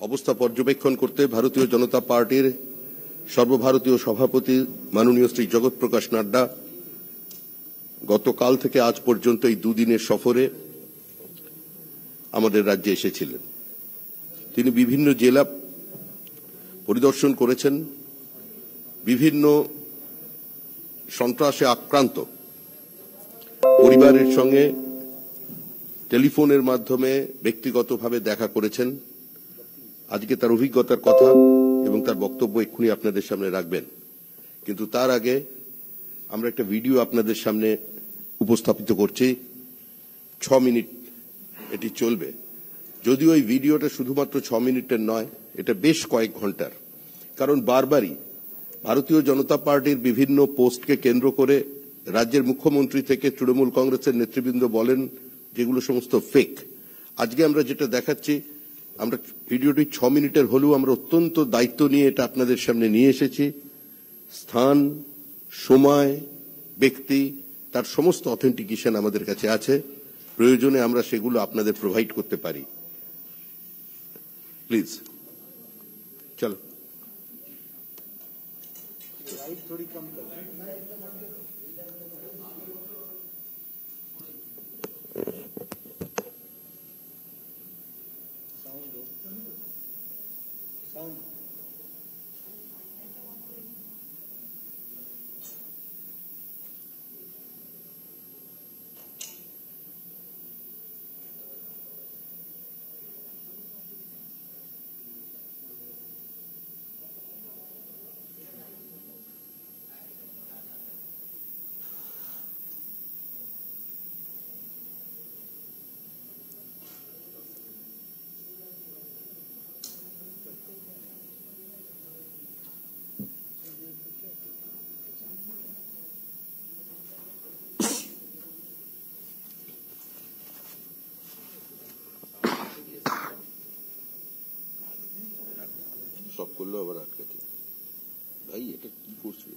অবস্থা পর্যবেক্ষণ করতে ভারতীয় জনতা পার্টির সর্বভারতীয় সভাপতি মাননীয় শ্রী জগৎ প্রকাশ নাড্ডা গতকাল থেকে আজ পর্যন্ত এই দুদিনের সফরে আমাদের রাজ্যে এসেছিলেন। তিনি বিভিন্ন জেলা পরিদর্শন করেছেন, বিভিন্ন সন্ত্রাসে আক্রান্ত পরিবারের সঙ্গে টেলিফোনের মাধ্যমে ব্যক্তিগতভাবে দেখা করেছেন। আজকে তার অভিজ্ঞতার কথা এবং তার বক্তব্য এক্ষুনি আপনাদের সামনে রাখবেন, কিন্তু তার আগে আমরা একটা ভিডিও আপনাদের সামনে উপস্থাপিত করছি। 6 মিনিট এটি চলবে, যদিও এই ভিডিওটা শুধুমাত্র 6 মিনিটের নয়, এটা বেশ কয়েক ঘন্টার। কারণ বারবারই ভারতীয় জনতা পার্টির বিভিন্ন পোস্টকে কেন্দ্র করে রাজ্যের মুখ্যমন্ত্রী থেকে তৃণমূল কংগ্রেসের নেতৃবৃন্দ বলেন যেগুলো সমস্ত ফেক। আজকে আমরা যেটা দেখাচ্ছি, আমরা ভিডিওটি 6 মিনিটের হলেও আমরা অত্যন্ত দায়িত্ব নিয়ে এটা আপনাদের সামনে নিয়ে এসেছি। স্থান, সময়, ব্যক্তি, তার সমস্ত অথেন্টিকেশন আমাদের কাছে আছে। প্রয়োজনে আমরা সেগুলো আপনাদের প্রোভাইড করতে পারি। প্লিজ চলো। সব করলো আবার আটকাতে ভাই, এটা কি করছে?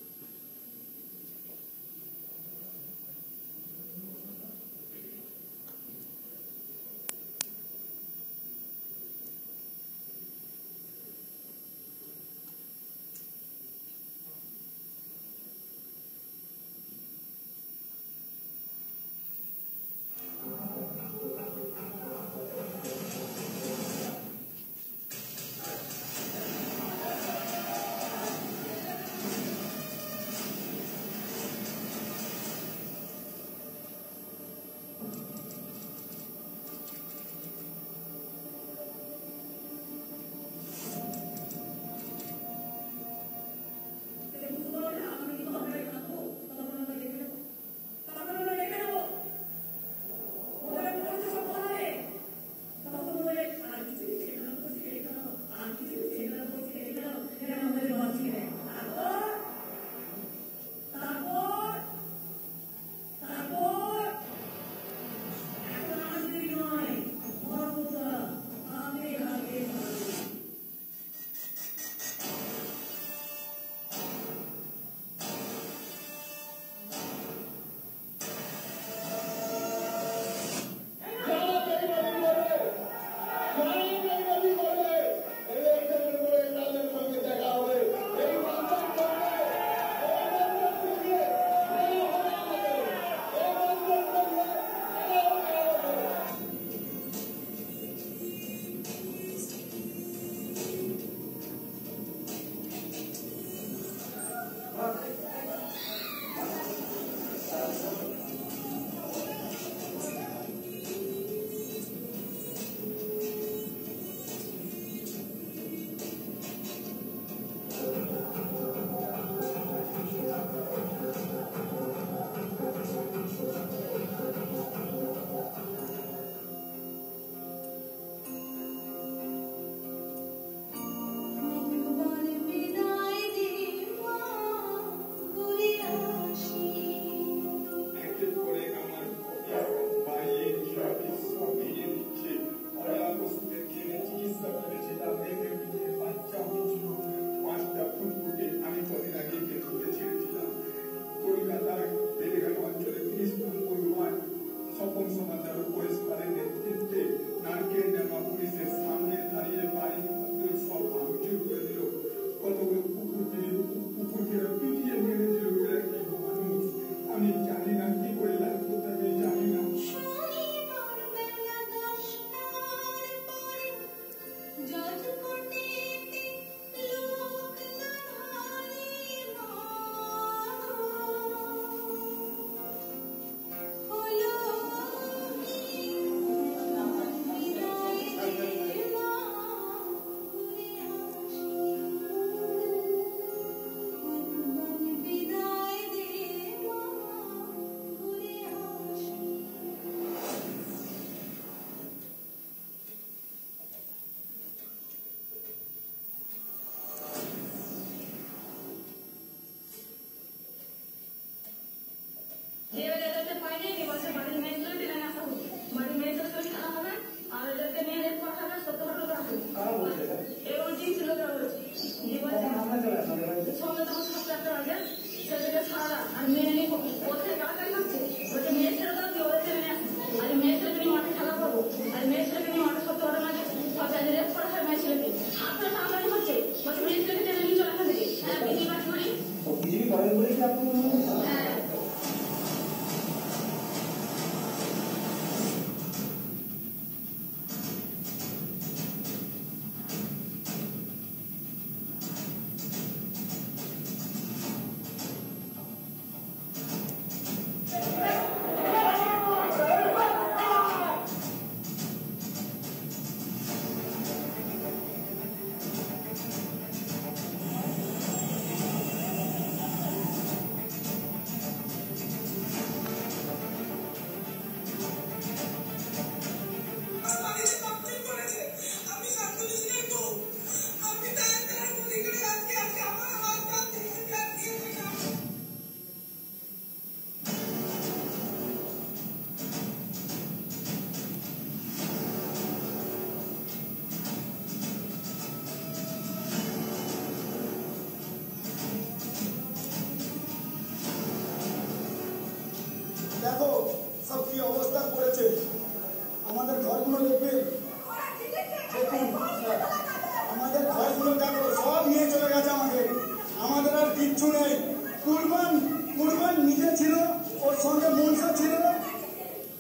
সঙ্গে মনসা ছিল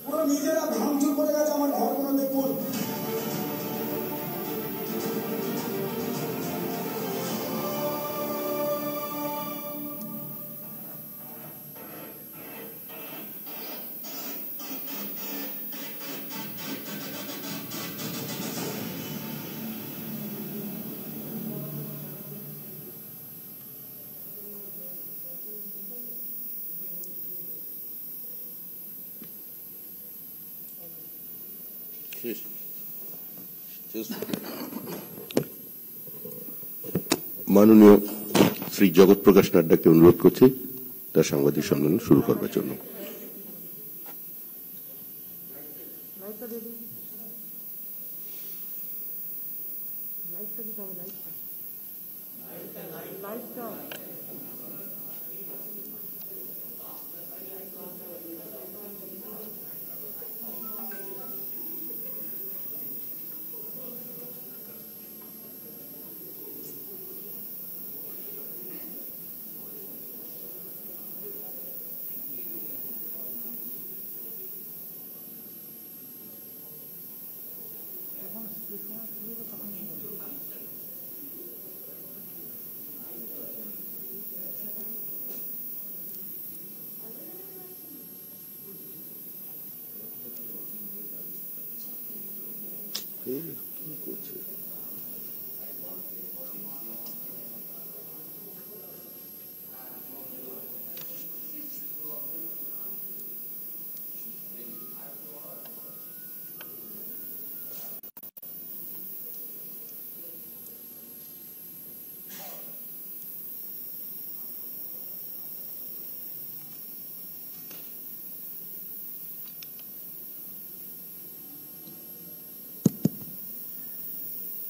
পুরো নিজেরা ভাঙচুর করে গেছে আমার ঘরগুলো দেখুন। মাননীয় শ্রী জগৎ প্রকাশ নাড্ডাকে অনুরোধ করছি তার সাংবাদিক সম্মেলন শুরু করবার জন্য।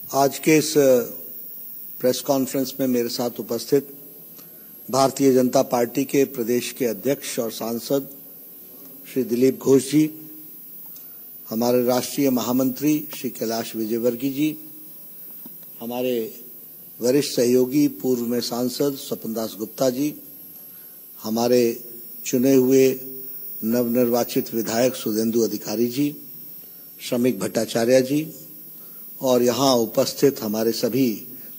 आज के इस प्रेस कॉन्फ्रेंस में मेरे साथ उपस्थित भारतीय जनता पार्टी के प्रदेश के अध्यक्ष और सांसद श्री दिलीप घोष जी, हमारे राष्ट्रीय महामंत्री श्री कैलाश विजयवर्गीय जी, हमारे वरिष्ठ सहयोगी पूर्व में सांसद स्वपन दास गुप्ता जी, हमारे चुने हुए नवनिर्वाचित विधायक सुधेंदु अधिकारी जी, श्रमिक भट्टाचार्य जी और यहाँ उपस्थित हमारे सभी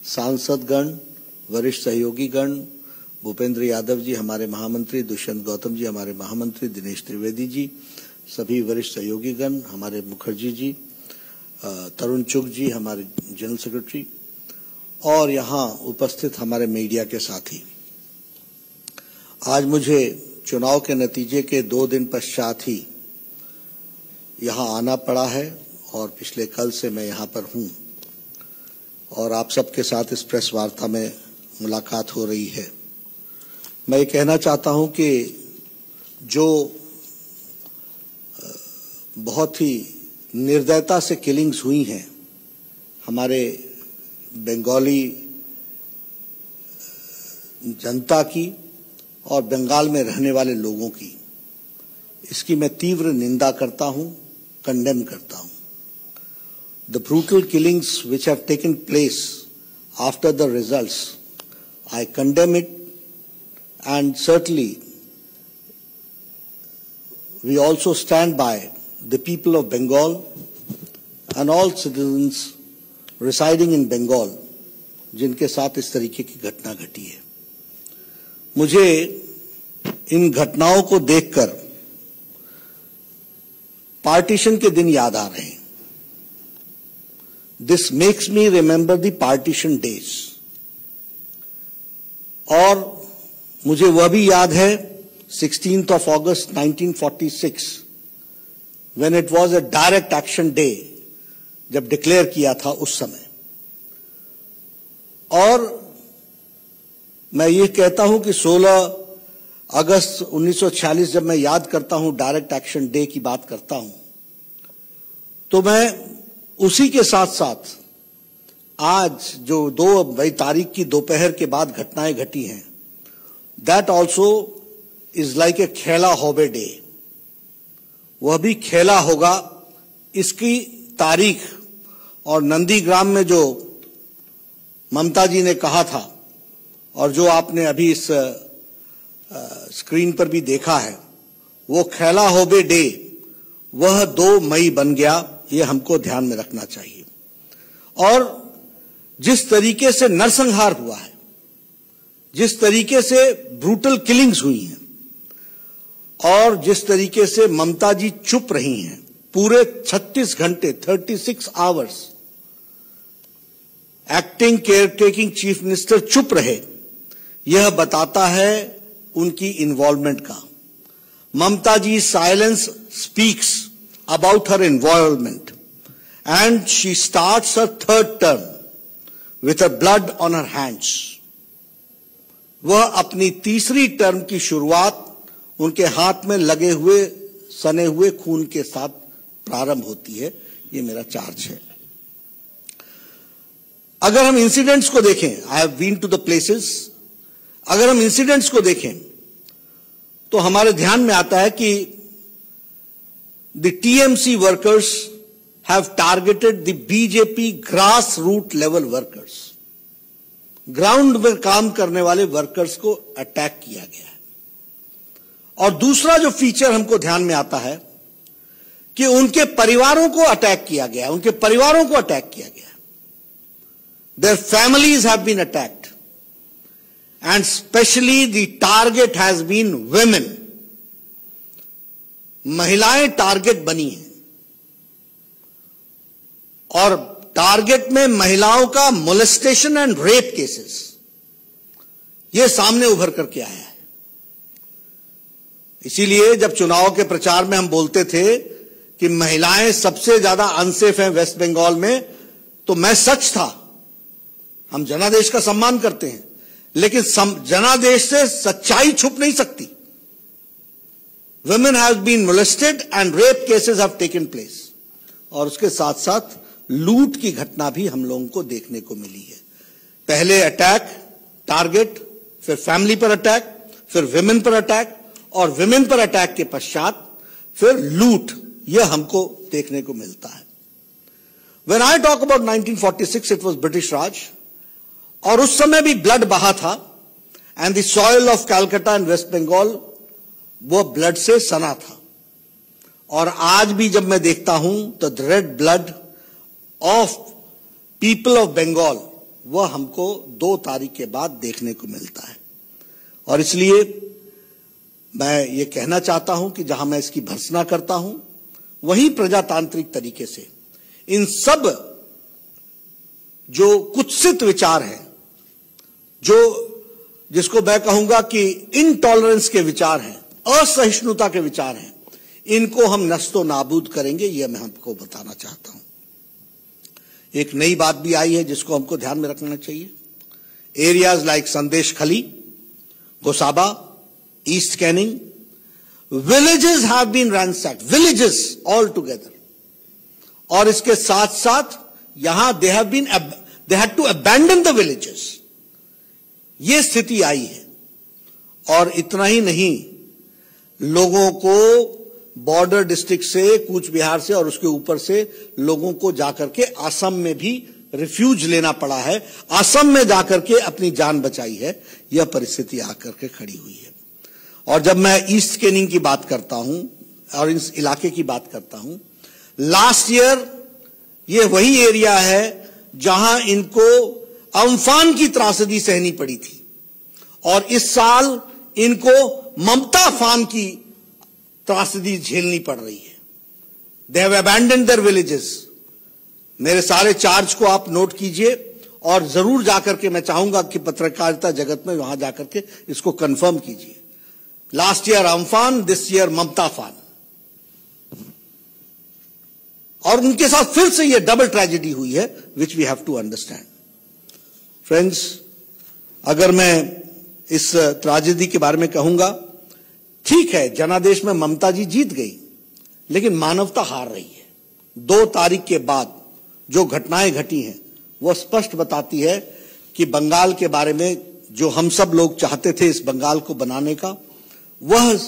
सांसदगण, वरिष्ठ सहयोगीगण, भूपेंद्र यादव जी हमारे महामंत्री, दुष्यंत गौतम जी हमारे महामंत्री, दिनेश त्रिवेदी जी, सभी वरिष्ठ सहयोगीगण, हमारे मुखर्जी जी, तरुण चुग जी हमारे जनरल सेक्रेटरी और यहाँ उपस्थित हमारे मीडिया के साथी। आज मुझे चुनाव के नतीजे के 2 दिन पश्चात ही यहाँ आना पड़ा है और पिछले कल से मैं यहाँ पर हूँ और आप सबके साथ इस प्रेस वार्ता में मुलाकात हो रही है। मैं ये कहना चाहता हूँ कि जो बहुत ही निर्दयता से किलिंग्स हुई हैं हमारे बंगाली जनता की और बंगाल में रहने वाले लोगों की, इसकी मैं तीव्र निंदा करता हूँ, कंडेम करता हूँ। The brutal killings which have taken place after the results, I condemn it, and certainly we also stand by the people of Bengal and all citizens residing in Bengal जिनके साथ इस तरीके की घटना घटी है। मुझे इन घटनाओं को देखकर पार्टीशन के दिन याद आ रहे हैं। This makes me remember the partition days. और मुझे वह भी याद है 16th of August 1946 when it was a direct action day, जब डिक्लेयर किया था उस समय। और मैं ये कहता हूं कि 16 अगस्त 1946 जब मैं याद करता हूं, डायरेक्ट एक्शन डे की बात करता हूं, तो मैं उसी के साथ साथ आज जो 2 तारीख की दोपहर के बाद घटनाएं घटी हैं, that also is like a खेला होबे डे। वह भी खेला होगा, इसकी तारीख और नंदीग्राम में जो ममता जी ने कहा था और जो आपने अभी इस स्क्रीन पर भी देखा है, वो खैला होबे डे वह 2 मई बन गया, ये हमको ध्यान में रखना चाहिए। और जिस तरीके से नरसंहार हुआ है, जिस तरीके से ब्रूटल किलिंग्स हुई हैं और जिस तरीके से ममता जी चुप रही हैं, पूरे 36 घंटे 36 hours acting caretaking chief minister चुप रहे, यह बताता है उनकी इन्वॉल्वमेंट का। Mamata ji silence speaks about her involvement and she starts her 3rd term with her blood on her hands. वह अपनी 3री टर्म की शुरुआत उनके हाथ में लगे हुए सने हुए खून के साथ प्रारंभ होती है। ये मेरा चार्ज है। अगर हम इंसिडेंट्स को देखें, I have been to the places, अगर हम इंसिडेंट्स को देखें तो हमारे ध्यान में आता है कि the TMC workers have targeted the BJP grass root level workers. Ground में काम करने वाले वर्कर्स को अटैक किया गया है। और दूसरा जो फीचर हमको ध्यान में आता है कि उनके परिवारों को अटैक किया गया, उनके परिवारों को अटैक किया गया। Their families have been attacked and especially the target has been women. महिलाएं टारगेट बनी हैं और टारगेट में महिलाओं का मोलेस्टेशन एंड रेप केसेस ये सामने उभर करके आया है। इसीलिए जब चुनाव के प्रचार में हम बोलते थे कि महिलाएं सबसे ज्यादा अनसेफ हैं वेस्ट बंगाल में, तो मैं सच था। हम जनादेश का सम्मान करते हैं, लेकिन जनादेश से सच्चाई छुप नहीं सकती। Women have been molested and rape cases have taken place। और उसके साथ साथ लूट की घटना भी हम लोगों को देखने को मिली है। पहले अटैक, टारगेट, फिर फैमिली पर अटैक, फिर विमेन पर अटैक और विमेन पर अटैक के पश्चात फिर लूट, यह हमको देखने को मिलता है। When I talk about 1946, it was British Raj, और उस समय भी ब्लड बहा था and the soil of Calcutta and West Bengal वो ब्लड से सना था। और आज भी जब मैं देखता हूं तो the red blood of people of Bengal वह हमको 2 तारीख के बाद देखने को मिलता है। और इसलिए मैं ये कहना चाहता हूं कि जहां मैं इसकी भर्त्सना करता हूं, वहीं प्रजातांत्रिक तरीके से इन सब जो कुत्सित विचार हैं, जो जिसको मैं कहूंगा कि इनटॉलरेंस के विचार हैं, असहिष्णुता के विचार हैं, इनको हम नस्तो नाबूद करेंगे, यह मैं हमको बताना चाहता हूं। एक नई बात भी आई है जिसको हमको ध्यान में रखना चाहिए। Areas like Sandeshkhali, Gosaba, east Canning, villages have been ransacked, villages all together. और इसके साथ साथ यहां they had to abandon the villages, ये स्थिति आई है। और इतना ही नहीं, लोगों को बॉर्डर डिस्ट्रिक्ट से, कूच बिहार से और उसके ऊपर से लोगों को जाकर के असम में भी रिफ्यूज लेना पड़ा है, असम में जाकर के अपनी जान बचाई है। यह परिस्थिति आकर के खड़ी हुई है। और जब मैं ईस्ट कैनिंग की बात करता हूं और इस इलाके की बात करता हूं, लास्ट ईयर ये वही एरिया है जहां इनको अम्फान की त्रासदी सहनी पड़ी थी और इस साल इनको ममता फान की त्रासदी झेलनी पड़ रही है। They have abandoned their villages. मेरे सारे चार्ज को आप नोट कीजिए और जरूर जाकर के, मैं चाहूंगा कि पत्रकारिता जगत में वहां जाकर के इसको कंफर्म कीजिए। Last year Amphan, this year Mamata फान। और उनके साथ फिर से यह डबल ट्रेजेडी हुई है, which we have to understand. Friends, अगर मैं इस ट्रेजेडी के बारे में कहूंगा, ठीक है, जनादेश में ममता जी जीत गई, लेकिन मानवता हार रही है। 2 तारीख के बाद जो घटनाएं घटी हैं वह स्पष्ट बताती है कि बंगाल के बारे में जो हम सब लोग चाहते थे इस बंगाल को बनाने का, वह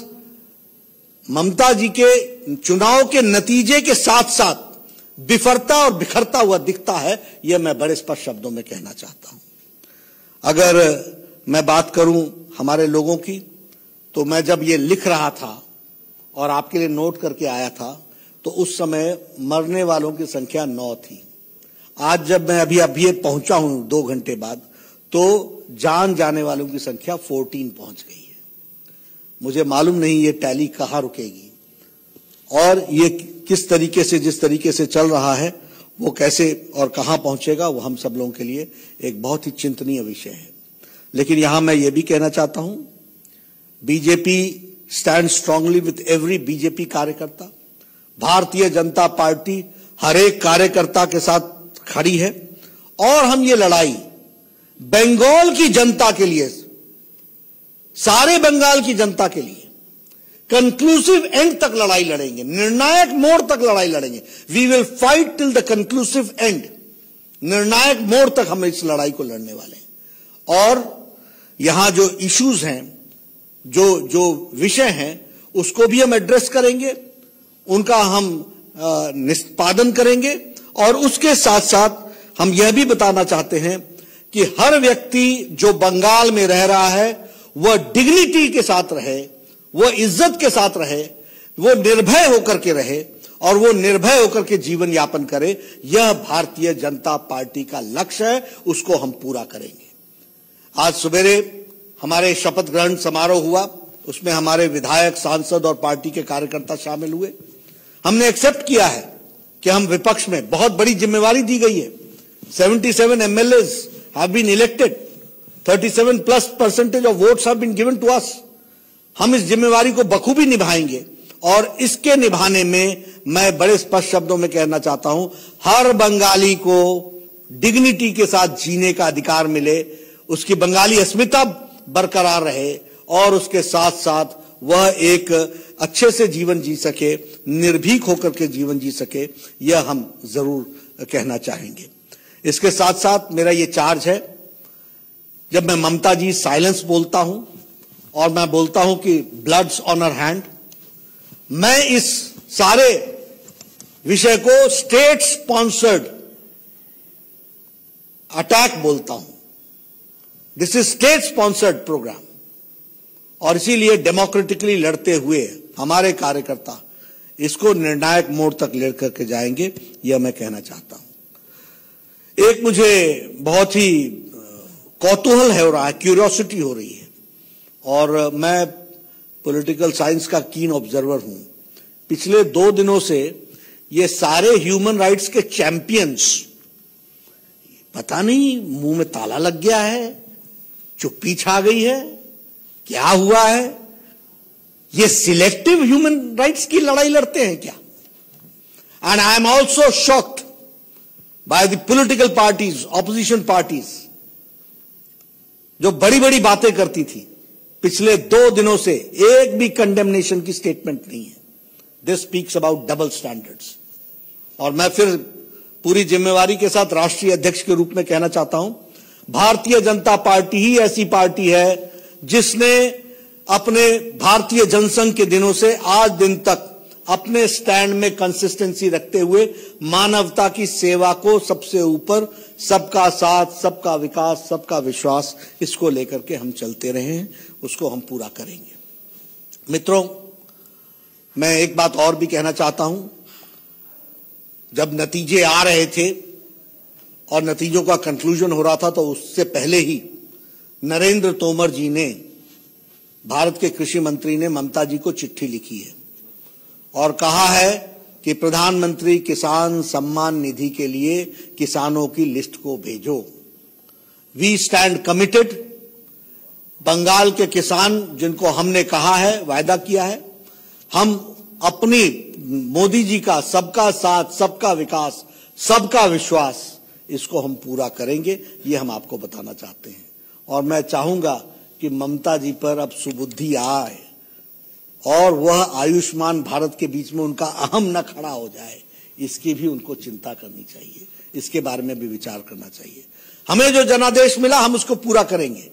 ममता जी के चुनाव के नतीजे के साथ साथ बिफरता और बिखरता हुआ दिखता है। यह मैं बड़े स्पष्ट शब्दों में कहना चाहता हूं। अगर मैं बात करूं हमारे लोगों की, तो मैं जब ये लिख रहा था और आपके लिए नोट करके आया था, तो उस समय मरने वालों की संख्या 9 थी। आज जब मैं अभी पहुंचा हूं 2 घंटे बाद, तो जान जाने वालों की संख्या 14 पहुंच गई है। मुझे मालूम नहीं ये टैली कहां रुकेगी और ये किस तरीके से, जिस तरीके से चल रहा है, वो कैसे और कहां पहुंचेगा, वो हम सब लोगों के लिए एक बहुत ही चिंतनीय विषय है। लेकिन यहां मैं ये भी कहना चाहता हूं, BJP stand strongly with every BJP कार्यकर्ता। भारतीय जनता पार्टी हर एक कार्यकर्ता के साथ खड़ी है और हम ये लड़ाई बंगाल की जनता के लिए, सारे बंगाल की जनता के लिए कंक्लूसिव एंड तक लड़ाई लड़ेंगे, निर्णायक मोड़ तक लड़ाई लड़ेंगे। We will fight till the conclusive end. निर्णायक मोड़ तक हम इस लड़ाई को लड़ने वाले हैं। और यहां जो इश्यूज हैं, जो विषय हैं, उसको भी हम एड्रेस करेंगे, उनका हम निष्पादन करेंगे। और उसके साथ साथ हम यह भी बताना चाहते हैं कि हर व्यक्ति जो बंगाल में रह रहा है वह डिग्निटी के साथ रहे, वह इज्जत के साथ रहे, वो निर्भय होकर के रहे और वो निर्भय होकर के जीवन यापन करे। यह भारतीय जनता पार्टी का लक्ष्य है, उसको हम पूरा करेंगे। आज सवेरे हमारे शपथ ग्रहण समारोह हुआ, उसमें हमारे विधायक, सांसद और पार्टी के कार्यकर्ता शामिल हुए। हमने एक्सेप्ट किया है कि हम विपक्ष में, बहुत बड़ी जिम्मेवारी दी गई है। 77 MLAs have been elected, 37+% of votes have been given to us। हम इस जिम्मेवारी को बखूबी निभाएंगे और इसके निभाने में मैं बड़े स्पष्ट शब्दों में कहना चाहता हूं, हर बंगाली को डिग्निटी के साथ जीने का अधिकार मिले, उसकी बंगाली अस्मिता बरकरार रहे और उसके साथ साथ वह एक अच्छे से जीवन जी सके, निर्भीक होकर के जीवन जी सके, यह हम जरूर कहना चाहेंगे। इसके साथ साथ मेरा यह चार्ज है, जब मैं ममता जी साइलेंस बोलता हूं और मैं बोलता हूं कि ब्लड्स ऑन हर हैंड, मैं इस सारे विषय को स्टेट स्पॉन्सर्ड अटैक बोलता हूं। This is state sponsored program और इसीलिए डेमोक्रेटिकली लड़ते हुए हमारे कार्यकर्ता इसको निर्णायक मोड़ तक लेकर के जाएंगे, यह मैं कहना चाहता हूं। एक मुझे बहुत ही कौतूहल हो रहा है, क्यूरियोसिटी हो रही है, और मैं पॉलिटिकल साइंस का कीन ऑब्जर्वर हूं। पिछले 2 दिनों से ये सारे ह्यूमन राइट्स के चैंपियंस, पता नहीं मुंह में ताला लग गया है, चुप्पी छा गई है, क्या हुआ है, ये सिलेक्टिव ह्यूमन राइट्स की लड़ाई लड़ते हैं क्या? And I am also shocked by the political parties, opposition parties, जो बड़ी बड़ी बातें करती थी, पिछले 2 दिनों से एक भी कंडेमनेशन की स्टेटमेंट नहीं है। This speaks about double standards. और मैं फिर पूरी जिम्मेवारी के साथ राष्ट्रीय अध्यक्ष के रूप में कहना चाहता हूं, भारतीय जनता पार्टी ही ऐसी पार्टी है जिसने अपने भारतीय जनसंघ के दिनों से आज दिन तक अपने स्टैंड में कंसिस्टेंसी रखते हुए मानवता की सेवा को सबसे ऊपर, सबका साथ, सबका विकास, सबका विश्वास, इसको लेकर के हम चलते रहे हैं, उसको हम पूरा करेंगे। मित्रों, मैं एक बात और भी कहना चाहता हूं। जब नतीजे आ रहे थे और नतीजों का कंक्लूजन हो रहा था, तो उससे पहले ही नरेंद्र तोमर जी ने, भारत के कृषि मंत्री ने ममता जी को चिट्ठी लिखी है और कहा है कि प्रधानमंत्री किसान सम्मान निधि के लिए किसानों की लिस्ट को भेजो। We stand committed. बंगाल के किसान जिनको हमने कहा है, वायदा किया है, हम अपनी मोदी जी का सबका साथ, सबका विकास, सबका विश्वास, इसको हम पूरा करेंगे, ये हम आपको बताना चाहते हैं। और मैं चाहूंगा कि ममता जी पर अब सुबुद्धि आए और वह आयुष्मान भारत के बीच में उनका अहम न खड़ा हो जाए, इसकी भी उनको चिंता करनी चाहिए, इसके बारे में भी विचार करना चाहिए। हमें जो जनादेश मिला हम उसको पूरा करेंगे,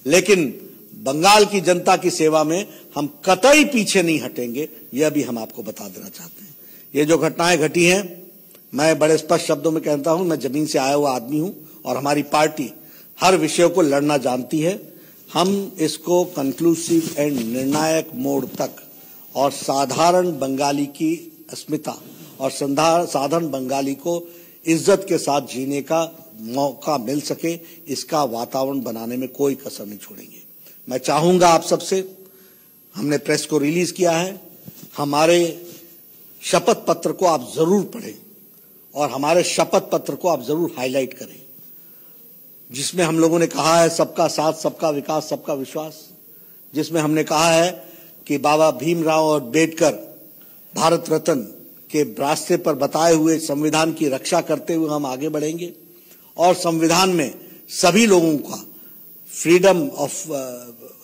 लेकिन बंगाल की जनता की सेवा में हम कतई पीछे नहीं हटेंगे, यह भी हम आपको बता देना चाहते हैं। ये जो घटनाएं घटी हैं, मैं बड़े स्पष्ट शब्दों में कहता हूं, मैं जमीन से आया हुआ आदमी हूं और हमारी पार्टी हर विषय को लड़ना जानती है। हम इसको कंक्लूसिव एंड निर्णायक मोड़ तक और साधारण बंगाली की अस्मिता और साधारण बंगाली को इज्जत के साथ जीने का मौका मिल सके, इसका वातावरण बनाने में कोई कसर नहीं छोड़ेंगे। मैं चाहूंगा आप सबसे, हमने प्रेस को रिलीज किया है, हमारे शपथ पत्र को आप जरूर पढ़ें और हमारे शपथ पत्र को आप जरूर हाईलाइट करें, जिसमें हम लोगों ने कहा है सबका साथ, सबका विकास, सबका विश्वास, जिसमें हमने कहा है कि बाबा भीमराव अम्बेडकर भारत रत्न के रास्ते पर बताए हुए संविधान की रक्षा करते हुए हम आगे बढ़ेंगे और संविधान में सभी लोगों का freedom of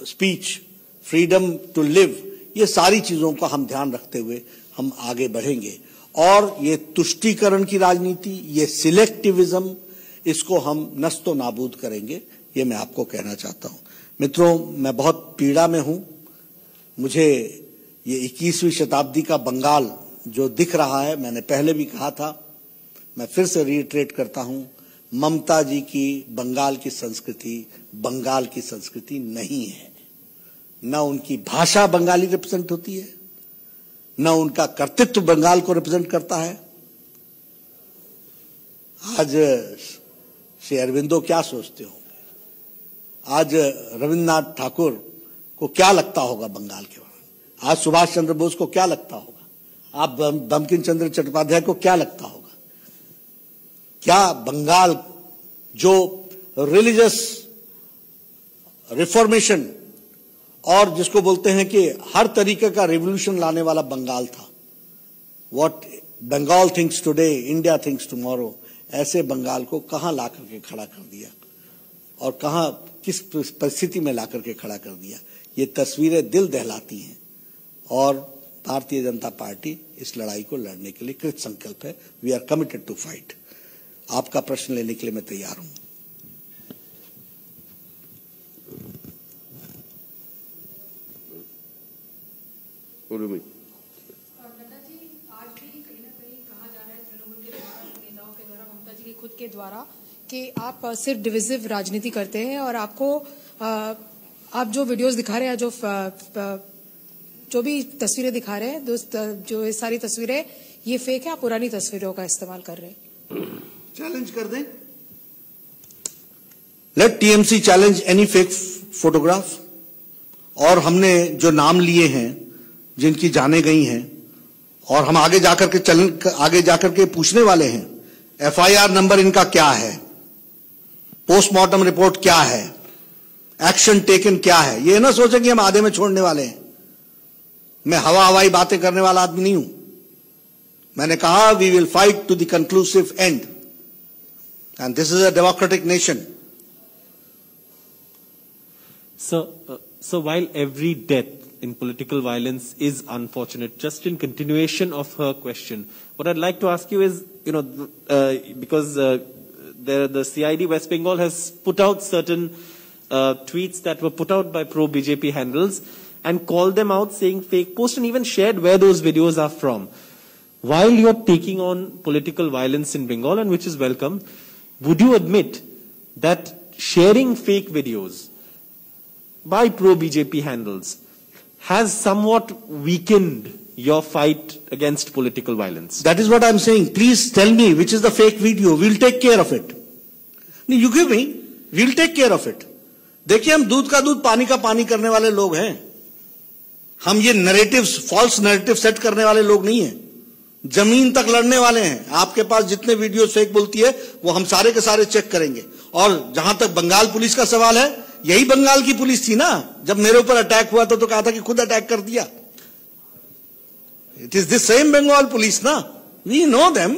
speech, freedom to live, ये सारी चीजों का हम ध्यान रखते हुए हम आगे बढ़ेंगे। और ये तुष्टीकरण की राजनीति, ये सिलेक्टिविज्म, इसको हम नस्तो नाबूद करेंगे, ये मैं आपको कहना चाहता हूं। मित्रों, मैं बहुत पीड़ा में हूं। मुझे ये 21वीं शताब्दी का बंगाल जो दिख रहा है, मैंने पहले भी कहा था, मैं फिर से रिइटरेट करता हूं, ममता जी की बंगाल की संस्कृति बंगाल की संस्कृति नहीं है। न उनकी भाषा बंगाली रिप्रेजेंट होती है, न उनका कर्तृत्व बंगाल को रिप्रेजेंट करता है। आज श्री अरविंदो क्या सोचते होंगे, आज रविन्द्रनाथ ठाकुर को क्या लगता होगा बंगाल के बारे में, आज सुभाष चंद्र बोस को क्या लगता होगा, आप बंकिम चंद्र चट्टोपाध्याय को क्या लगता होगा। क्या बंगाल जो रिलीजियस रिफॉर्मेशन और जिसको बोलते हैं कि हर तरीके का रिवॉल्यूशन लाने वाला बंगाल था, what Bengal thinks today India thinks tomorrow, ऐसे बंगाल को कहां ला करके खड़ा कर दिया और कहां किस परिस्थिति में ला करके खड़ा कर दिया। ये तस्वीरें दिल दहलाती हैं और भारतीय जनता पार्टी इस लड़ाई को लड़ने के लिए कृत संकल्प है। We are committed to fight. आपका प्रश्न लेने के लिए मैं तैयार हूं। नड्डा जी, आज भी कहीं ना कहीं कहा जा रहा है तृणमूल के नेताओं के द्वारा, ममता जी के खुद के द्वारा, कि आप सिर्फ डिविजिव राजनीति करते हैं और आपको आप जो वीडियोस दिखा रहे हैं, जो भी तस्वीरें दिखा रहे हैं, जो ये सारी तस्वीरें ये फेक है, आप पुरानी तस्वीरों का इस्तेमाल कर रहे हैं। चैलेंज कर दें, let TMC challenge any fake photograph. और हमने जो नाम लिए हैं जिनकी जाने गई हैं, और हम आगे जाकर के पूछने वाले हैं, एफआईआर नंबर इनका क्या है, पोस्टमार्टम रिपोर्ट क्या है, एक्शन टेकन क्या है। ये ना सोचें कि हम आधे में छोड़ने वाले हैं। मैं हवाई बातें करने वाला आदमी नहीं हूं। मैंने कहा we will fight to the conclusive end and this is a democratic nation. So while every death in political violence is unfortunate, just in continuation of her question, what I'd like to ask you is, because the CID West Bengal has put out certain tweets that were put out by pro-BJP handles and called them out saying fake posts and even shared where those videos are from. While you're taking on political violence in Bengal, and which is welcome, would you admit that sharing fake videos by pro-BJP handles has somewhat weakened your fight against political violence? That is what I'm saying. Please tell me which is the fake video. We'll take care of it. You give me, we'll take care of it. देखिए, हम दूध का दूध पानी का पानी करने वाले लोग हैं। हम ये नैरेटिव्स, फॉल्स नैरेटिव सेट करने वाले लोग नहीं हैं। जमीन तक लड़ने वाले हैं। आपके पास जितने वीडियो फेक बोलती है वो हम सारे के सारे चेक करेंगे। और जहां तक बंगाल पुलिस का सवाल है, यही बंगाल की पुलिस थी ना, जब मेरे ऊपर अटैक हुआ तो कहा था कि खुद अटैक कर दिया। It is the same Bengal police ना, वी नो देम।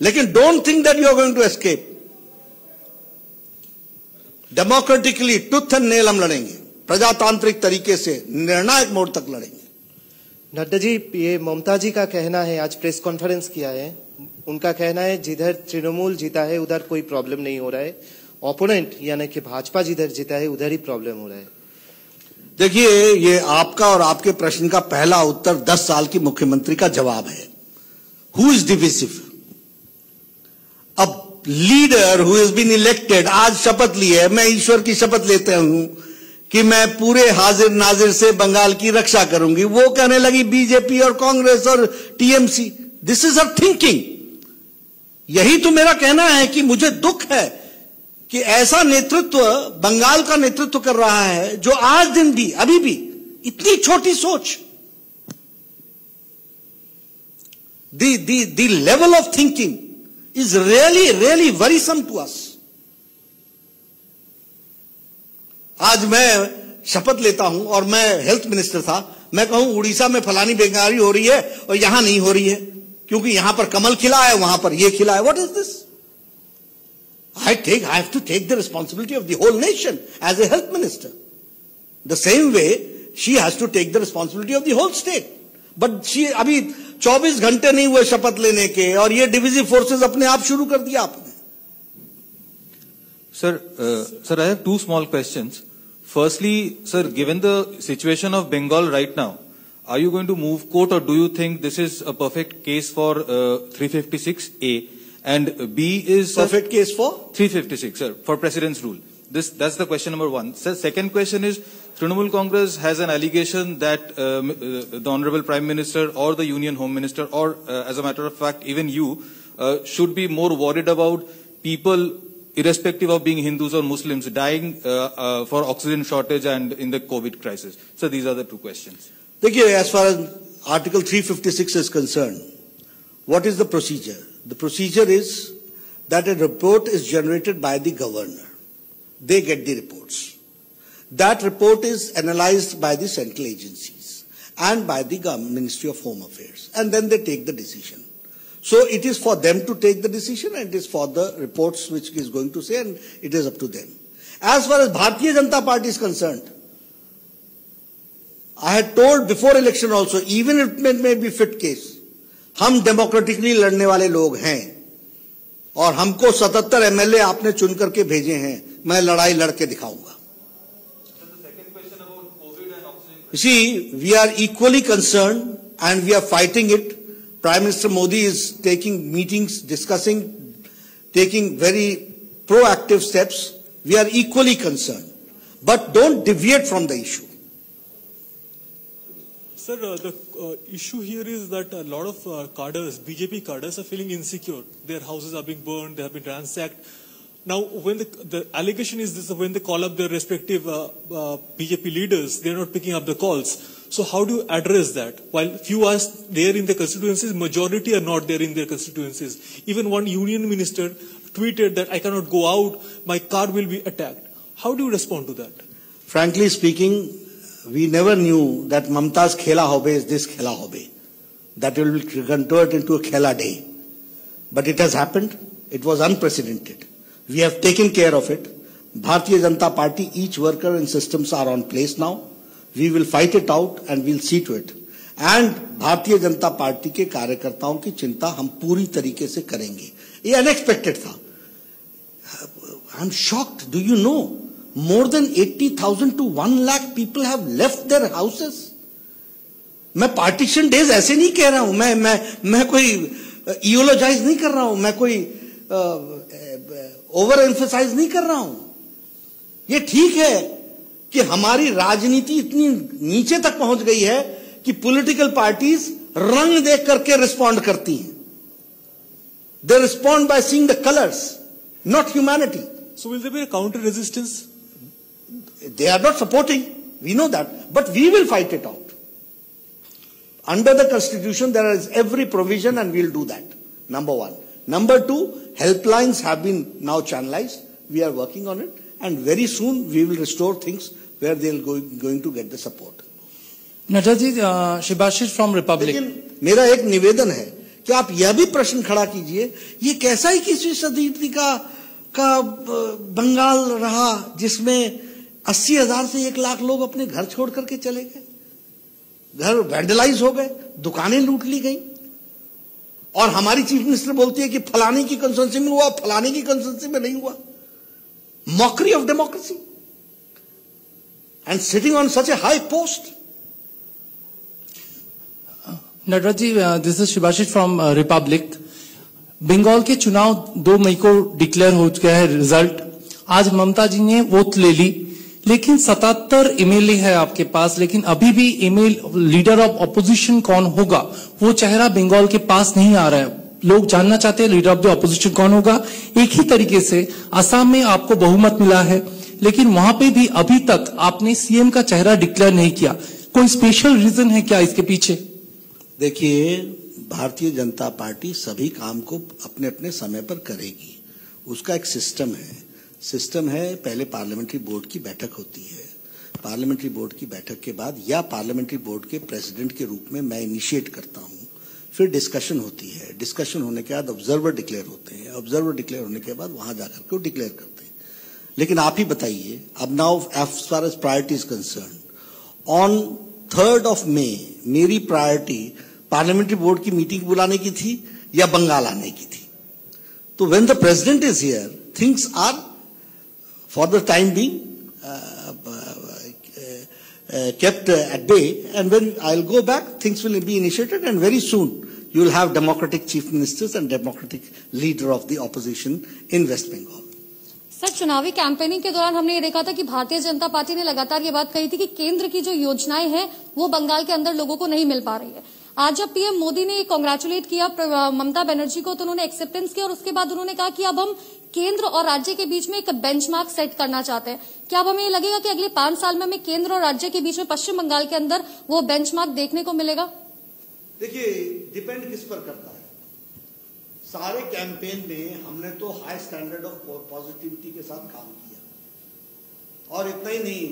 लेकिन don't think that you are going to escape. Democratically tooth and nail हम लड़ेंगे, प्रजातांत्रिक तरीके से निर्णायक मोड़ तक लड़ेंगे। नड्डा जी, ये ममता जी का कहना है, आज प्रेस कॉन्फ्रेंस किया है, उनका कहना है जिधर तृणमूल जीता है उधर कोई प्रॉब्लम नहीं हो रहा है, ओपोनेंट यानी कि भाजपा जिधर जीता है उधर ही प्रॉब्लम हो रहा है। देखिए, ये आपका और आपके प्रश्न का पहला उत्तर 10 साल की मुख्यमंत्री का जवाब है। Who is divisive? अब leader who has been elected, आज शपथ ली है, मैं ईश्वर की शपथ लेते हूं कि मैं पूरे हाजिर नाजिर से बंगाल की रक्षा करूंगी। वो कहने लगी बीजेपी और कांग्रेस और TMC. This is her thinking. यही तो मेरा कहना है कि मुझे दुख है कि ऐसा नेतृत्व बंगाल का नेतृत्व कर रहा है जो आज दिन भी, अभी भी इतनी छोटी सोच, the level of thinking is really worrisome to us. आज मैं शपथ लेता हूं और मैं हेल्थ मिनिस्टर था, मैं कहूं उड़ीसा में फलानी बीमारी हो रही है और यहां नहीं हो रही है क्योंकि यहां पर कमल खिला है, वहां पर यह खिला है। What is this? I have to take the responsibility of the whole nation as a health minister. The same way she has to take the responsibility of the whole state. But she अभी 24 घंटे नहीं हुए शपथ लेने के और ये divisive forces अपने आप शुरू कर दिया आपने। Sir, I have two small questions. Firstly, sir, given the situation of Bengal right now, are you going to move court, or do you think this is a perfect case for 356A? And B is perfect case for 356, sir, for President's rule. That's the question number one. Sir, second question is, Trinamool Congress has an allegation that the Honorable Prime Minister or the Union Home Minister, or as a matter of fact, even you, should be more worried about people, irrespective of being Hindus or Muslims, dying for oxygen shortage and in the COVID crisis. So these are the two questions. देखिए, as far as Article 356 is concerned, what is the procedure? The procedure is that a report is generated by the governor. They get the reports. That report is analyzed by the central agencies and by the Ministry of Home Affairs, and then they take the decision. So it is for them to take the decision, and it is for the reports which is going to say, and it is up to them. As far as Bharatiya Janata Party is concerned, I had told before election also, even if it may be fit case, हम democratically लड़ने वाले लोग हैं और हमको 77 MLA आपने चुन करके भेजे हैं, मैं लड़ाई लड़के दिखाऊंगा। You see, we are equally concerned and we are fighting it. Prime Minister Modi is taking meetings, discussing, taking very proactive steps. We are equally concerned. But don't deviate from the issue. Sir, the issue here is that a lot of cadres, BJP cadres, are feeling insecure. Their houses are being burned, they have been ransacked. Now, when the allegation is this, when they call up their respective BJP leaders, they are not picking up the calls. So how do you address that? While few are there in the constituencies, majority are not there in their constituencies. Even one union minister tweeted that I cannot go out, my car will be attacked. How do you respond to that? Frankly speaking, we never knew that Mamta's Khela Hobe is this Khela Hobe. That will be converted into a Khela day. But it has happened. It was unprecedented. We have taken care of it. Bharatiya Janata Party, each worker and systems are on place now. We will fight it out and we'll see to it. And Bharatiya Janata Party के कार्यकर्ताओं की चिंता हम पूरी तरीके से करेंगे. ये unexpected था. I'm shocked. Do you know? More than 80,000 to 1 lakh people have left their houses. मैं partition days ऐसे नहीं कह रहा हूं. मैं कोई eulogize नहीं कर रहा हूं. मैं कोई ओवर एम्फसाइज नहीं कर रहा हूं. ये ठीक है कि हमारी राजनीति इतनी नीचे तक पहुंच गई है कि पॉलिटिकल पार्टीज रंग देख करके रिस्पॉन्ड करती हैं. They respond by seeing the colours, not humanity. So will there be a counter resistance? They are not supporting. We know that, but we will fight it out. Under the Constitution, there is every provision, and we'll do that. Number one. Number two, helplines have been now channelized. We are working on it, and very soon we will restore things where they are going to get the support. Nadda ji, Shibashish from Republic. लेकिन मेरा एक निवेदन है कि आप यह भी प्रश्न खड़ा कीजिए, ये कैसा 21वीं सदी का बंगाल रहा जिसमें 80,000 से 1 लाख लोग अपने घर छोड़ करके चले गए, घर वैंडलाइज हो गए, दुकानें लूट ली गई, और हमारी चीफ मिनिस्टर बोलती है कि फलाने की कंस्टिट्यूंसी में हुआ, फलाने की कंस्टिट्यूंसी में नहीं हुआ. Mockery of democracy and sitting on such a high post. Nadda ji, this is Shibashish from Republic. Bengal के चुनाव 2 मई को डिक्लेयर हो चुका है रिजल्ट. आज ममता जी ने वोट ले ली, लेकिन 77 एमएलए है आपके पास, लेकिन अभी भी लीडर ऑफ ऑपोजिशन कौन होगा वो चेहरा बंगाल के पास नहीं आ रहा है। लोग जानना चाहते हैं लीडर ऑफ द ऑपोजिशन कौन होगा। एक ही तरीके से असम में आपको बहुमत मिला है, लेकिन वहां पे भी अभी तक आपने सीएम का चेहरा डिक्लेयर नहीं किया। कोई स्पेशल रीजन है क्या इसके पीछे? देखिए, भारतीय जनता पार्टी सभी काम को अपने अपने समय पर करेगी। उसका एक सिस्टम है। पहले पार्लियामेंट्री बोर्ड की बैठक होती है, पार्लियामेंट्री बोर्ड की बैठक के बाद या पार्लियामेंट्री बोर्ड के प्रेसिडेंट के रूप में मैं इनिशिएट करता हूं, फिर डिस्कशन होती है, डिस्कशन होने के बाद ऑब्जर्वर डिक्लेयर होते हैं, ऑब्जर्वर डिक्लेयर होने के बाद वहां जाकर के वो डिक्लेयर करते हैं। लेकिन आप ही बताइए, अब now as far as priority is concern, on 3rd May मेरी प्रायोरिटी पार्लियामेंट्री बोर्ड की मीटिंग बुलाने की थी या बंगाल आने की थी। तो when the president is here, things are for the time being kept at bay, and when I'll go back, things will be initiated, and very soon you will have democratic chief ministers and democratic leader of the opposition in West Bengal. Sir, चुनावी campaigning के दौरान हमने ये देखा था कि Bharatiya Janata party ने लगातार ये बात कही थी कि केंद्र की जो योजनाएं हैं वो बंगाल के अंदर लोगों को नहीं मिल पा रही है। आज जब पीएम मोदी ने कांग्रेचुलेट किया ममता बनर्जी को, तो उन्होंने एक्सेप्टेंस किया और उसके बाद उन्होंने कहा कि अब हम केंद्र और राज्य के बीच में एक बेंचमार्क सेट करना चाहते हैं। क्या अब हमें ये लगेगा कि अगले 5 साल में हमें केंद्र और राज्य के बीच में पश्चिम बंगाल के अंदर वो बेंचमार्क देखने को मिलेगा? देखिए, डिपेंड किस पर करता है। सारे कैंपेन में हमने तो हाई स्टैंडर्ड ऑफ पॉजिटिविटी के साथ काम किया, और इतना ही नहीं,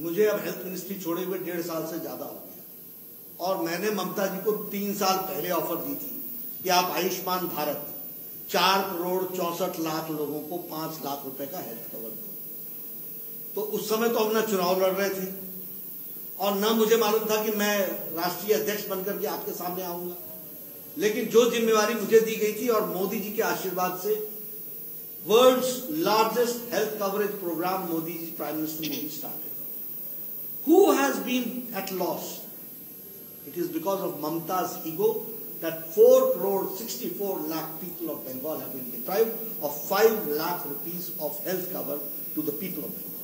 मुझे अब हेल्थ मिनिस्ट्री छोड़े हुए 1.5 साल से ज्यादा हो गया, और मैंने ममता जी को 3 साल पहले ऑफर दी थी कि आप आयुष्मान भारत 4,64,00,000 लोगों को 5 लाख रुपए का हेल्थ कवर दो। तो उस समय तो हम ना चुनाव लड़ रहे थे और ना मुझे मालूम था कि मैं राष्ट्रीय अध्यक्ष बनकर के आपके सामने आऊंगा, लेकिन जो जिम्मेवारी मुझे दी गई थी और मोदी जी के आशीर्वाद से world's largest health coverage program Modi ji, prime minister Modi started. Who has been at loss? It is because of Mamata's ego that 4,64,00,000 people of Bengal have been deprived of 5 lakh rupees of health cover to the people of Bengal.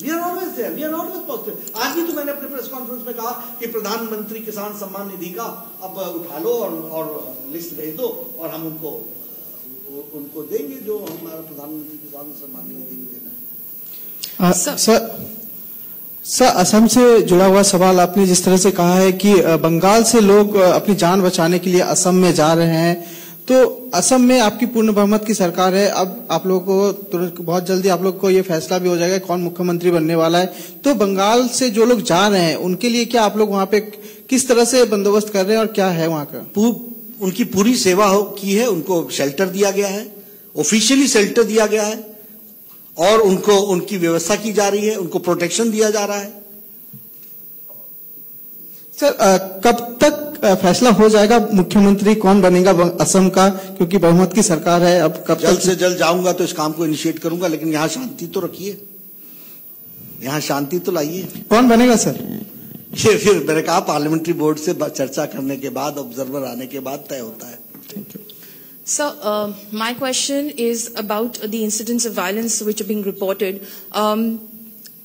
We are always there. We are always positive. आज भी तो मैंने अपने press conference में कहा कि प्रधानमंत्री किसान सम्मान निधि का अब उठा लो और लिस्ट भेज दो और हम उनको देंगे जो हमारा प्रधानमंत्री किसान सम्मान निधि में देना है। सर, असम से जुड़ा हुआ सवाल आपने जिस तरह से कहा है कि बंगाल से लोग अपनी जान बचाने के लिए असम में जा रहे हैं, तो असम में आपकी पूर्ण बहुमत की सरकार है। अब आप लोगों को तुरंत बहुत जल्दी आप लोग को ये फैसला भी हो जाएगा कौन मुख्यमंत्री बनने वाला है। तो बंगाल से जो लोग जा रहे हैं उनके लिए क्या आप लोग वहां पे किस तरह से बंदोबस्त कर रहे हैं और क्या है वहां का? उनकी पूरी सेवा की है, उनको शेल्टर दिया गया है, ऑफिशियली शेल्टर दिया गया है और उनको उनकी व्यवस्था की जा रही है, उनको प्रोटेक्शन दिया जा रहा है। सर, कब तक फैसला हो जाएगा मुख्यमंत्री कौन बनेगा असम का, क्योंकि बहुमत की सरकार है? अब कब जल्द से जल्द जाऊंगा तो इस काम को इनिशिएट करूंगा, लेकिन यहाँ शांति तो रखिए, यहाँ शांति तो लाइए। कौन बनेगा सर? ये फिर मैंने कहा पार्लियामेंट्री बोर्ड से चर्चा करने के बाद, ऑब्जर्वर आने के बाद तय होता है। Thank you. So, my question is about the incidents of violence which are being reported.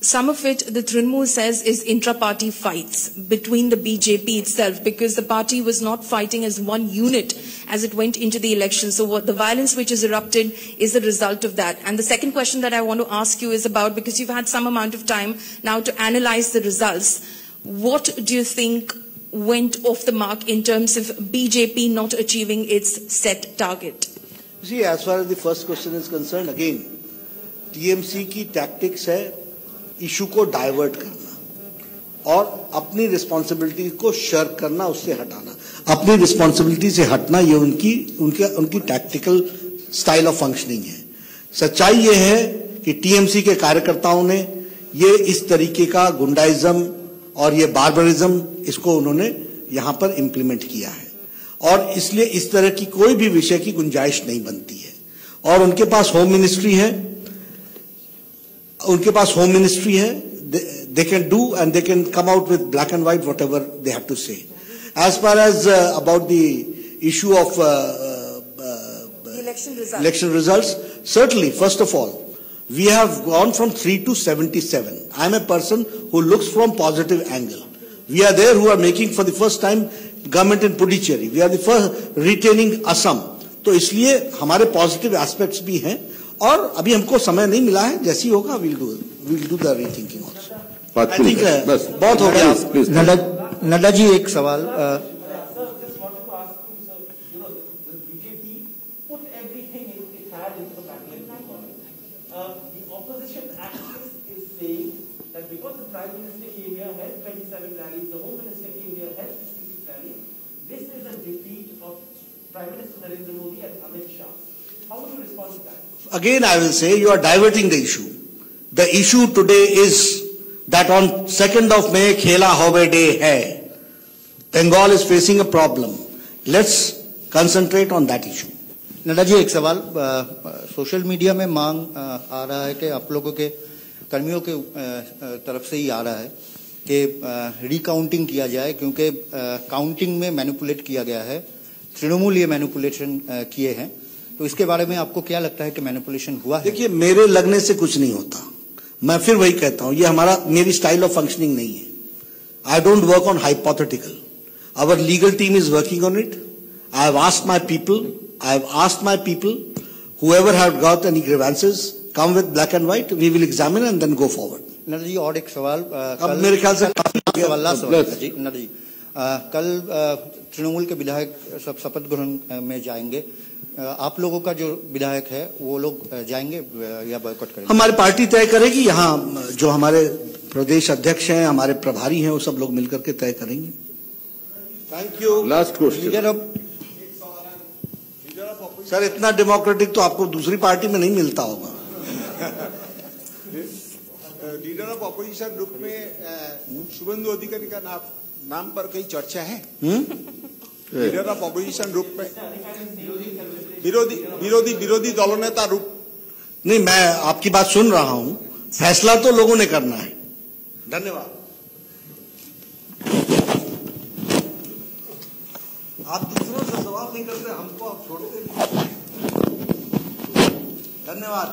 Some of it, the Trinamool says, is intra-party fights between the BJP itself, because the party was not fighting as one unit as it went into the election. So the violence which has erupted is the result of that. And the second question that I want to ask you is about, because you've had some amount of time now to analyze the results, what do you think went off the mark in terms of BJP not achieving its set target? See, as far as the first question is concerned, again, TMC की tactics है issue को divert करना और अपनी responsibility को shark करना, उससे हटाना। अपनी रिस्पॉन्सिबिलिटी से हटना ये उनकी टैक्टिकल स्टाइल ऑफ फंक्शनिंग है। सच्चाई ये है कि टीएमसी के कार्यकर्ताओं ने ये इस तरीके का गुंडाइज्म और ये बार्बरिज्म इसको उन्होंने यहां पर इंप्लीमेंट किया है और इसलिए इस तरह की कोई भी विषय की गुंजाइश नहीं बनती है। और उनके पास होम मिनिस्ट्री है, they can do and they can come out with black and white whatever they have to say. As far as about the issue of election results, certainly, first of all, We have gone from 3 to 77. I am a person who looks from positive angle. We are there who are making for the first time government in Puducherry. We are the first retaining Assam. तो इसलिए हमारे positive aspects भी हैं और अभी हमको समय नहीं मिला है, जैसी होगा we'll do the rethinking also. I think बहुत हो गया. नड्डा जी एक सवाल. Because the Prime Minister came here, held 27 rallies, the Home Minister came here, held 66 rallies, this is a defeat of Prime Minister Narendra Modi and Amit Shah. How would you respond to that? Again, I will say you are diverting the issue. The issue today is that on 2nd of May, Khela Hobe Day hai. Bengal is facing a problem. Let's concentrate on that issue. Nadda ji एक सवाल. Social media में मांग आ रहा है कि आप लोगों के कर्मियों के तरफ से ही आ रहा है कि रिकाउंटिंग किया जाए, क्योंकि काउंटिंग में मैनिपुलेट किया गया है. तृणमूल ये मैनिपुलेशन किए हैं, तो इसके बारे में आपको क्या लगता है कि मैनिपुलेशन हुआ है? देखिए, मेरे लगने से कुछ नहीं होता. मैं फिर वही कहता हूं, ये मेरी स्टाइल ऑफ फंक्शनिंग नहीं है. I don't work on hypothetical. Our legal team is working on it. I have asked my people whoever have got any grievances, come with black and white, we will examine and then go forward. Nadda ji और एक सवाल. अब मेरे ख्याल से last सवाल जी. नड्डा जी, कल तृणमूल के विधायक सब शपथ ग्रहण में जाएंगे. आप लोगों का जो विधायक है वो लोग जाएंगे या बॉयकॉट करेंगे? हमारी पार्टी तय करेगी. यहाँ जो हमारे प्रदेश अध्यक्ष हैं, हमारे प्रभारी हैं, वो सब लोग मिलकर के तय करेंगे. Thank you. Last question. Sir, इतना डेमोक्रेटिक तो आपको दूसरी पार्टी में नहीं मिलता होगा. लीडर ऑफ अपोजिशन ग्रुप में शुभेंदु अधिकारी का नाम पर कई चर्चा है. लीडर ऑफ अपोजिशन ग्रुप में विरोधी दलनेता रूप. नहीं, मैं आपकी बात सुन रहा हूं. फैसला तो लोगों ने करना है. धन्यवाद. आप दूसरों से सवाल नहीं करते, हमको आप छोड़ते नहीं. धन्यवाद.